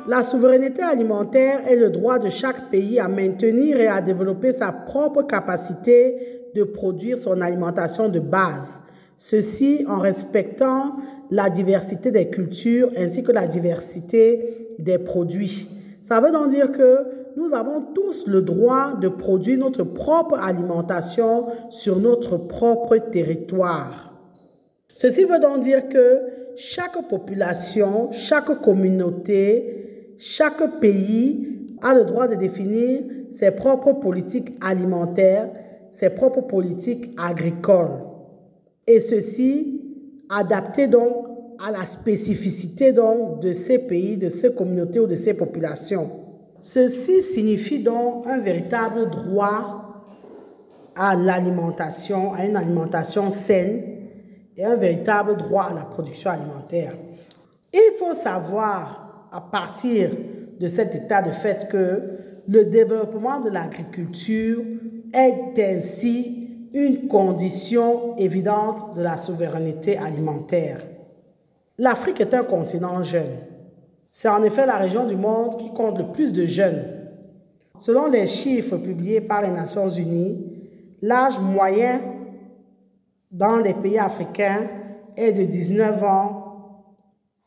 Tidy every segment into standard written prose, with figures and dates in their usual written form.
La souveraineté alimentaire est le droit de chaque pays à maintenir et à développer sa propre capacité de produire son alimentation de base. Ceci en respectant la diversité des cultures ainsi que la diversité des produits. Ça veut donc dire que nous avons tous le droit de produire notre propre alimentation sur notre propre territoire. Ceci veut donc dire que chaque population, chaque communauté, chaque pays a le droit de définir ses propres politiques alimentaires, ses propres politiques agricoles. Et ceci adapté donc à la spécificité donc de ces pays, de ces communautés ou de ces populations. Ceci signifie donc un véritable droit à l'alimentation, à une alimentation saine et un véritable droit à la production alimentaire. Il faut savoir à partir de cet état de fait que le développement de l'agriculture est ainsi une condition évidente de la souveraineté alimentaire. L'Afrique est un continent jeune. C'est en effet la région du monde qui compte le plus de jeunes. Selon les chiffres publiés par les Nations Unies, l'âge moyen dans les pays africains est de 19 ans,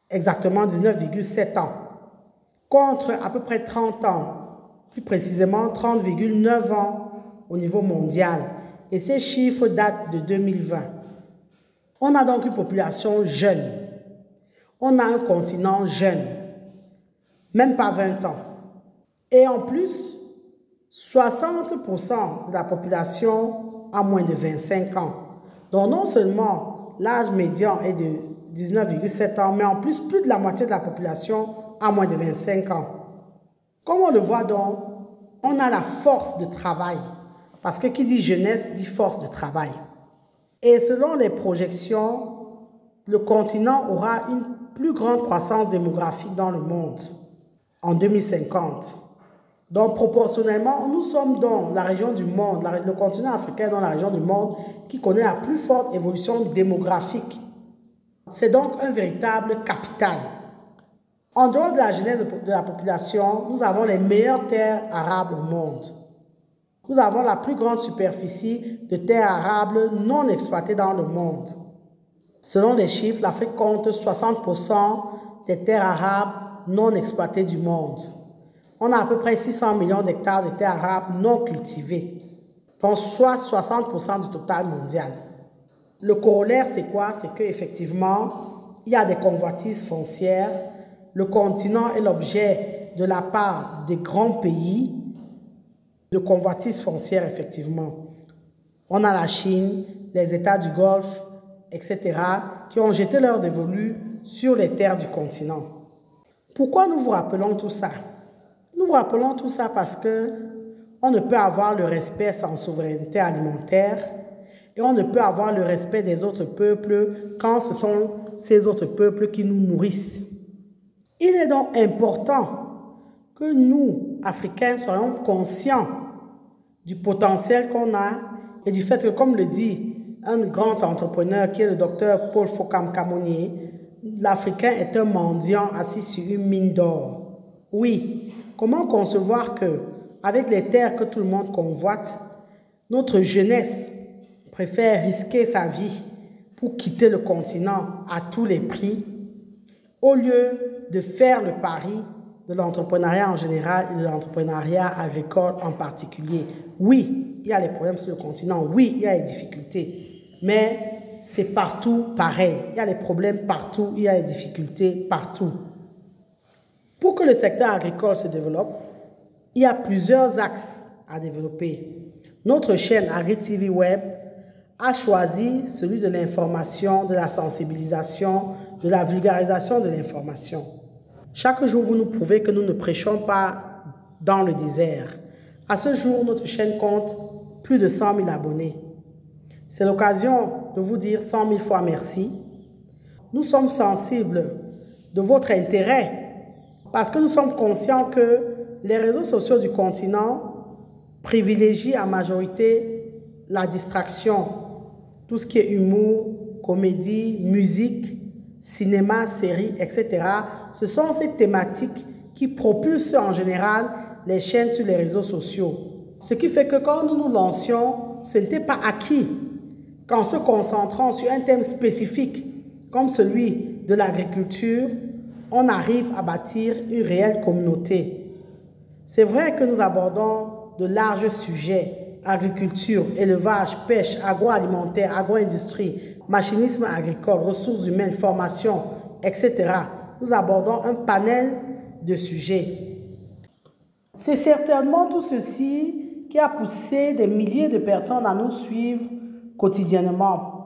exactement 19,7 ans, contre à peu près 30 ans, plus précisément 30,9 ans au niveau mondial. Et ces chiffres datent de 2020. On a donc une population jeune. On a un continent jeune, même pas 20 ans. Et en plus, 60% de la population a moins de 25 ans. Donc non seulement l'âge médian est de 19,7 ans, mais en plus de la moitié de la population a moins de 25 ans. Comme on le voit donc, on a la force de travail. Parce que qui dit jeunesse dit force de travail. Et selon les projections, le continent aura une plus grande croissance démographique dans le monde en 2050. Donc proportionnellement, nous sommes dans la région du monde, le continent africain est dans la région du monde qui connaît la plus forte évolution démographique. C'est donc un véritable capital. En dehors de la jeunesse de la population, nous avons les meilleures terres arables au monde. Nous avons la plus grande superficie de terres arables non exploitées dans le monde. Selon les chiffres, l'Afrique compte 60% des terres arables non exploitées du monde. On a à peu près 600 millions d'hectares de terres arables non cultivées, donc soit 60% du total mondial. Le corollaire, c'est quoi? C'est qu'effectivement, il y a des convoitises foncières. Le continent est l'objet de la part des grands pays de convoitises foncières, effectivement. On a la Chine, les États du Golfe, etc., qui ont jeté leur dévolu sur les terres du continent. Pourquoi nous vous rappelons tout ça? Nous vous rappelons tout ça parce qu'on ne peut avoir le respect sans souveraineté alimentaire et on ne peut avoir le respect des autres peuples quand ce sont ces autres peuples qui nous nourrissent. Il est donc important que nous, Africains, soyons conscients du potentiel qu'on a et du fait que, comme le dit un grand entrepreneur qui est le docteur Paul Fokam-Kamonier, l'Africain est un mendiant assis sur une mine d'or. Oui, comment concevoir que, avec les terres que tout le monde convoite, notre jeunesse préfère risquer sa vie pour quitter le continent à tous les prix, au lieu de faire le pari de l'entrepreneuriat en général et de l'entrepreneuriat agricole en particulier. Oui, il y a les problèmes sur le continent, oui, il y a les difficultés, mais c'est partout pareil. Il y a les problèmes partout, il y a les difficultés partout. Pour que le secteur agricole se développe, il y a plusieurs axes à développer. Notre chaîne AgriTV Web a choisi celui de l'information, de la sensibilisation, de la vulgarisation de l'information. Chaque jour, vous nous prouvez que nous ne prêchons pas dans le désert. À ce jour, notre chaîne compte plus de 100 000 abonnés. C'est l'occasion de vous dire 100 000 fois merci. Nous sommes sensibles de votre intérêt parce que nous sommes conscients que les réseaux sociaux du continent privilégient en majorité la distraction, tout ce qui est humour, comédie, musique, cinéma, séries, etc. Ce sont ces thématiques qui propulsent en général les chaînes sur les réseaux sociaux. Ce qui fait que quand nous nous lancions, ce n'était pas acquis qu'en se concentrant sur un thème spécifique comme celui de l'agriculture, on arrive à bâtir une réelle communauté. C'est vrai que nous abordons de larges sujets: agriculture, élevage, pêche, agroalimentaire, agro-industrie, machinisme agricole, ressources humaines, formation, etc. Nous abordons un panel de sujets. C'est certainement tout ceci qui a poussé des milliers de personnes à nous suivre quotidiennement.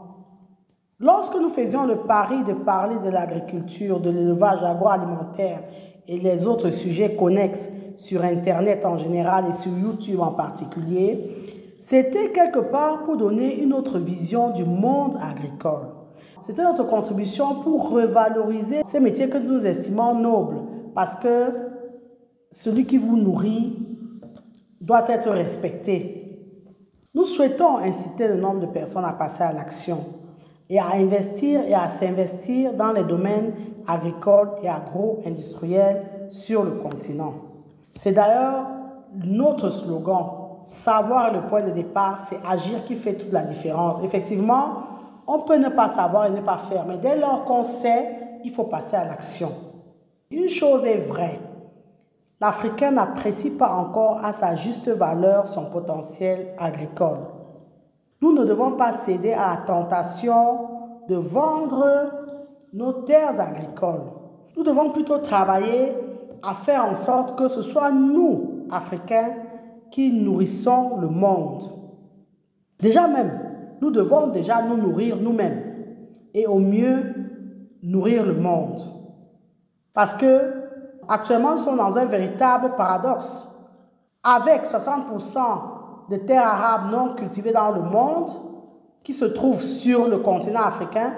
Lorsque nous faisions le pari de parler de l'agriculture, de l'élevage agroalimentaire et les autres sujets connexes sur Internet en général et sur YouTube en particulier, c'était quelque part pour donner une autre vision du monde agricole. C'était notre contribution pour revaloriser ces métiers que nous estimons nobles, parce que celui qui vous nourrit doit être respecté. Nous souhaitons inciter le nombre de personnes à passer à l'action et à investir et à s'investir dans les domaines agricoles et agro-industriels sur le continent. C'est d'ailleurs notre slogan. Savoir le point de départ, c'est agir qui fait toute la différence. Effectivement, on peut ne pas savoir et ne pas faire, mais dès lors qu'on sait, il faut passer à l'action. Une chose est vraie, l'Africain n'apprécie pas encore à sa juste valeur son potentiel agricole. Nous ne devons pas céder à la tentation de vendre nos terres agricoles. Nous devons plutôt travailler à faire en sorte que ce soit nous, Africains, qui nourrissons le monde. Déjà même, nous devons déjà nous nourrir nous-mêmes et au mieux nourrir le monde. Parce que actuellement, nous sommes dans un véritable paradoxe. Avec 60% de terres arables non cultivées dans le monde qui se trouvent sur le continent africain,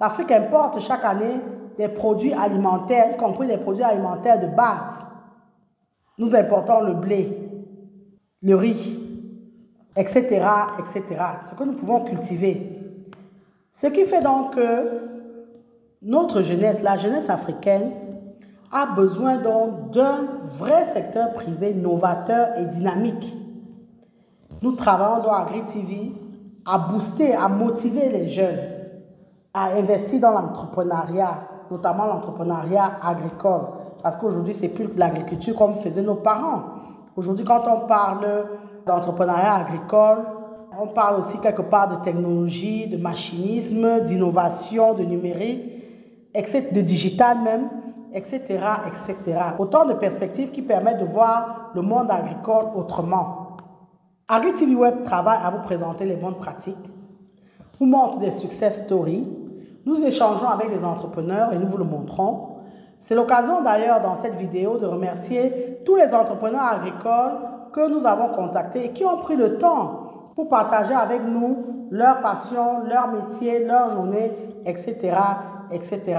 l'Afrique importe chaque année des produits alimentaires, y compris des produits alimentaires de base. Nous importons le blé, le riz, etc., etc., ce que nous pouvons cultiver. Ce qui fait donc que notre jeunesse, la jeunesse africaine, a besoin donc d'un vrai secteur privé novateur et dynamique. Nous travaillons dans AgriTV à booster, à motiver les jeunes à investir dans l'entrepreneuriat, notamment l'entrepreneuriat agricole. Parce qu'aujourd'hui, ce n'est plus l'agriculture comme faisaient nos parents. Aujourd'hui, quand on parle d'entrepreneuriat agricole, on parle aussi quelque part de technologie, de machinisme, d'innovation, de numérique, de digital même, etc., etc. Autant de perspectives qui permettent de voir le monde agricole autrement. AgriTV Web travaille à vous présenter les bonnes pratiques, vous montre des success stories, nous échangeons avec les entrepreneurs et nous vous le montrons. C'est l'occasion d'ailleurs dans cette vidéo de remercier tous les entrepreneurs agricoles que nous avons contactés et qui ont pris le temps pour partager avec nous leur passion, leur métier, leur journée, etc., etc.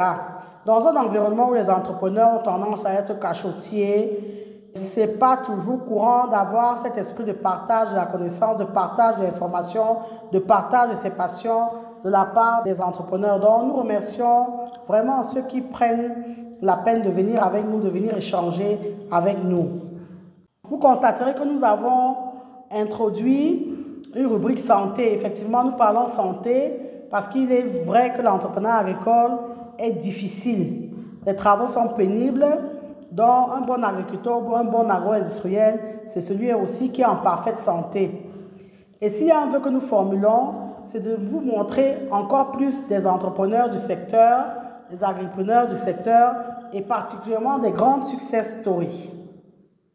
Dans un environnement où les entrepreneurs ont tendance à être cachotiers, ce n'est pas toujours courant d'avoir cet esprit de partage de la connaissance, de partage de l'information, de partage de ses passions de la part des entrepreneurs. Donc nous remercions vraiment ceux qui prennent la peine de venir avec nous, de venir échanger avec nous. Vous constaterez que nous avons introduit une rubrique santé. Effectivement, nous parlons santé parce qu'il est vrai que l'entrepreneuriat agricole est difficile. Les travaux sont pénibles, donc un bon agriculteur ou un bon agro-industriel, c'est celui aussi qui est en parfaite santé. Et s'il y a un vœu que nous formulons, c'est de vous montrer encore plus des entrepreneurs du secteur, des agripreneurs du secteur et particulièrement des grandes success stories.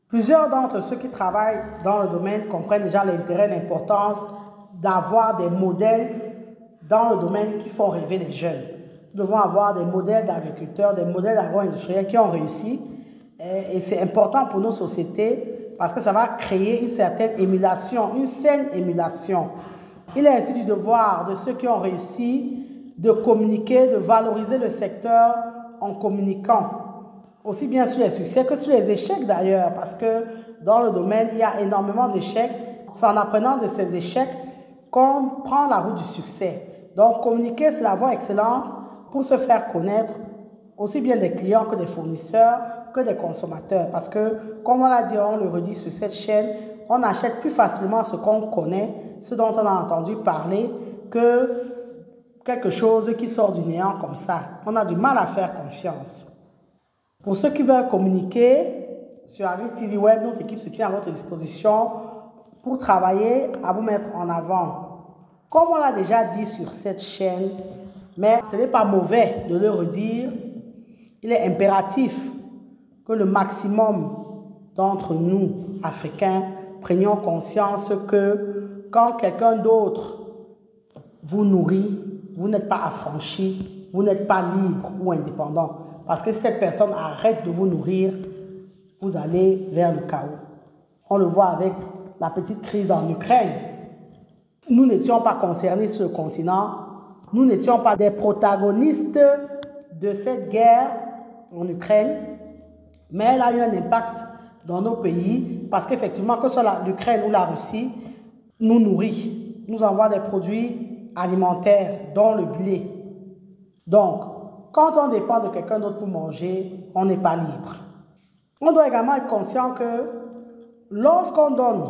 Plusieurs d'entre ceux qui travaillent dans le domaine comprennent déjà l'intérêt et l'importance d'avoir des modèles dans le domaine qui font rêver les jeunes. Nous devons avoir des modèles d'agriculteurs, des modèles agro-industriels qui ont réussi. Et c'est important pour nos sociétés parce que ça va créer une certaine émulation, une saine émulation. Il est ainsi du devoir de ceux qui ont réussi de communiquer, de valoriser le secteur en communiquant. Aussi bien sur les succès que sur les échecs d'ailleurs, parce que dans le domaine, il y a énormément d'échecs. C'est en apprenant de ces échecs qu'on prend la route du succès. Donc communiquer, c'est la voie excellente pour se faire connaître, aussi bien des clients que des fournisseurs, que des consommateurs. Parce que, comme on l'a dit, on le redit sur cette chaîne, on achète plus facilement ce qu'on connaît, ce dont on a entendu parler, que quelque chose qui sort du néant comme ça. On a du mal à faire confiance. Pour ceux qui veulent communiquer sur Agri TV Web, notre équipe se tient à votre disposition pour travailler à vous mettre en avant. Comme on l'a déjà dit sur cette chaîne, mais ce n'est pas mauvais de le redire, il est impératif que le maximum d'entre nous, Africains, prenions conscience que quand quelqu'un d'autre vous nourrit, vous n'êtes pas affranchi, vous n'êtes pas libre ou indépendant. Parce que si cette personne arrête de vous nourrir, vous allez vers le chaos. On le voit avec la petite crise en Ukraine. Nous n'étions pas concernés sur le continent. Nous n'étions pas des protagonistes de cette guerre en Ukraine. Mais elle a eu un impact dans nos pays parce qu'effectivement, que ce soit l'Ukraine ou la Russie, nous nourrit, nous envoie des produits alimentaires, dont le blé. Donc, quand on dépend de quelqu'un d'autre pour manger, on n'est pas libre. On doit également être conscient que lorsqu'on donne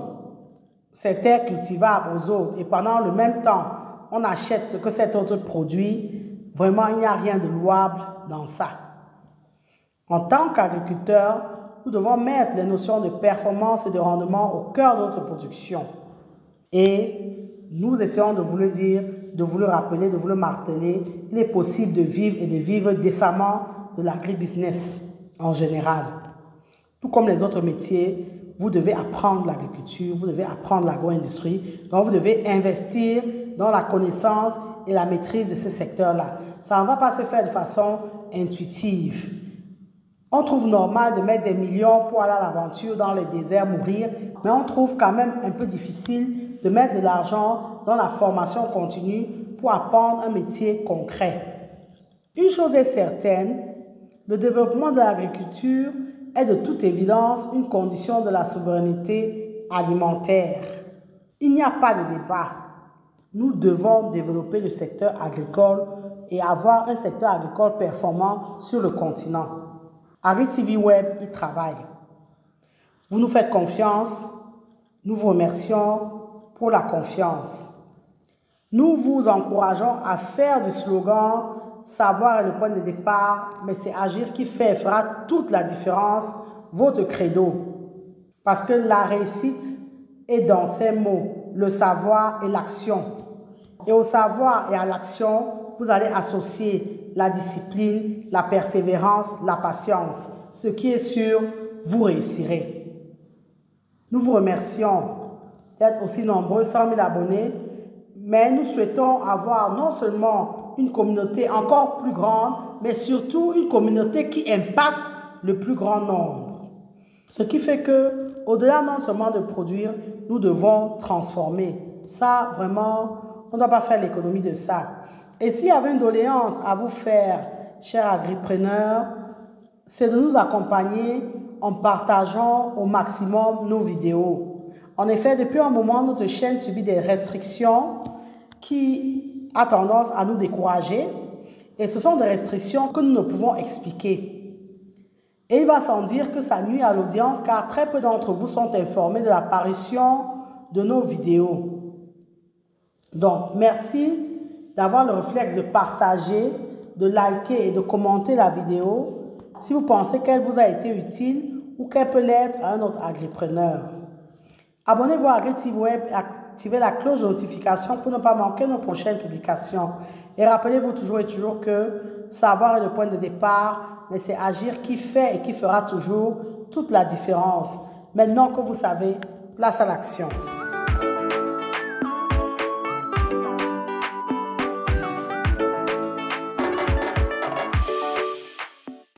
ces terres cultivables aux autres et pendant le même temps, on achète ce que cet autre produit, vraiment, il n'y a rien de louable dans ça. En tant qu'agriculteurs, nous devons mettre les notions de performance et de rendement au cœur de notre production. Et nous essayons de vous le dire, de vous le rappeler, de vous le marteler. Il est possible de vivre et de vivre décemment de l'agribusiness en général. Tout comme les autres métiers, vous devez apprendre l'agriculture, vous devez apprendre l'agro-industrie. Donc, vous devez investir dans la connaissance et la maîtrise de ce secteur-là. Ça ne va pas se faire de façon intuitive. On trouve normal de mettre des millions pour aller à l'aventure dans les déserts, mourir, mais on trouve quand même un peu difficile de mettre de l'argent dans la formation continue pour apprendre un métier concret. Une chose est certaine, le développement de l'agriculture est de toute évidence une condition de la souveraineté alimentaire. Il n'y a pas de débat. Nous devons développer le secteur agricole et avoir un secteur agricole performant sur le continent. Agri TV Web y travaille. Vous nous faites confiance. Nous vous remercions pour la confiance. Nous vous encourageons à faire du slogan « Savoir est le point de départ, mais c'est agir qui fait et fera toute la différence » votre credo. Parce que la réussite est dans ces mots, le savoir et l'action. Et au savoir et à l'action, vous allez associer la discipline, la persévérance, la patience. Ce qui est sûr, vous réussirez. Nous vous remercions d'être aussi nombreux, 100 000 abonnés, mais nous souhaitons avoir non seulement une communauté encore plus grande, mais surtout une communauté qui impacte le plus grand nombre. Ce qui fait que, au-delà non seulement de produire, nous devons transformer. Ça, vraiment, on ne doit pas faire l'économie de ça. Et s'il y avait une doléance à vous faire, chers agripreneurs, c'est de nous accompagner en partageant au maximum nos vidéos. En effet, depuis un moment, notre chaîne subit des restrictions qui ont tendance à nous décourager. Et ce sont des restrictions que nous ne pouvons expliquer. Et il va sans dire que ça nuit à l'audience car très peu d'entre vous sont informés de l'apparition de nos vidéos. Donc, merci d'avoir le réflexe de partager, de liker et de commenter la vidéo si vous pensez qu'elle vous a été utile ou qu'elle peut l'être à un autre agripreneur. Abonnez-vous à Agri TV Web et activez la cloche de notification pour ne pas manquer nos prochaines publications. Et rappelez-vous toujours et toujours que savoir est le point de départ, mais c'est agir qui fait et qui fera toujours toute la différence. Maintenant que vous savez, place à l'action.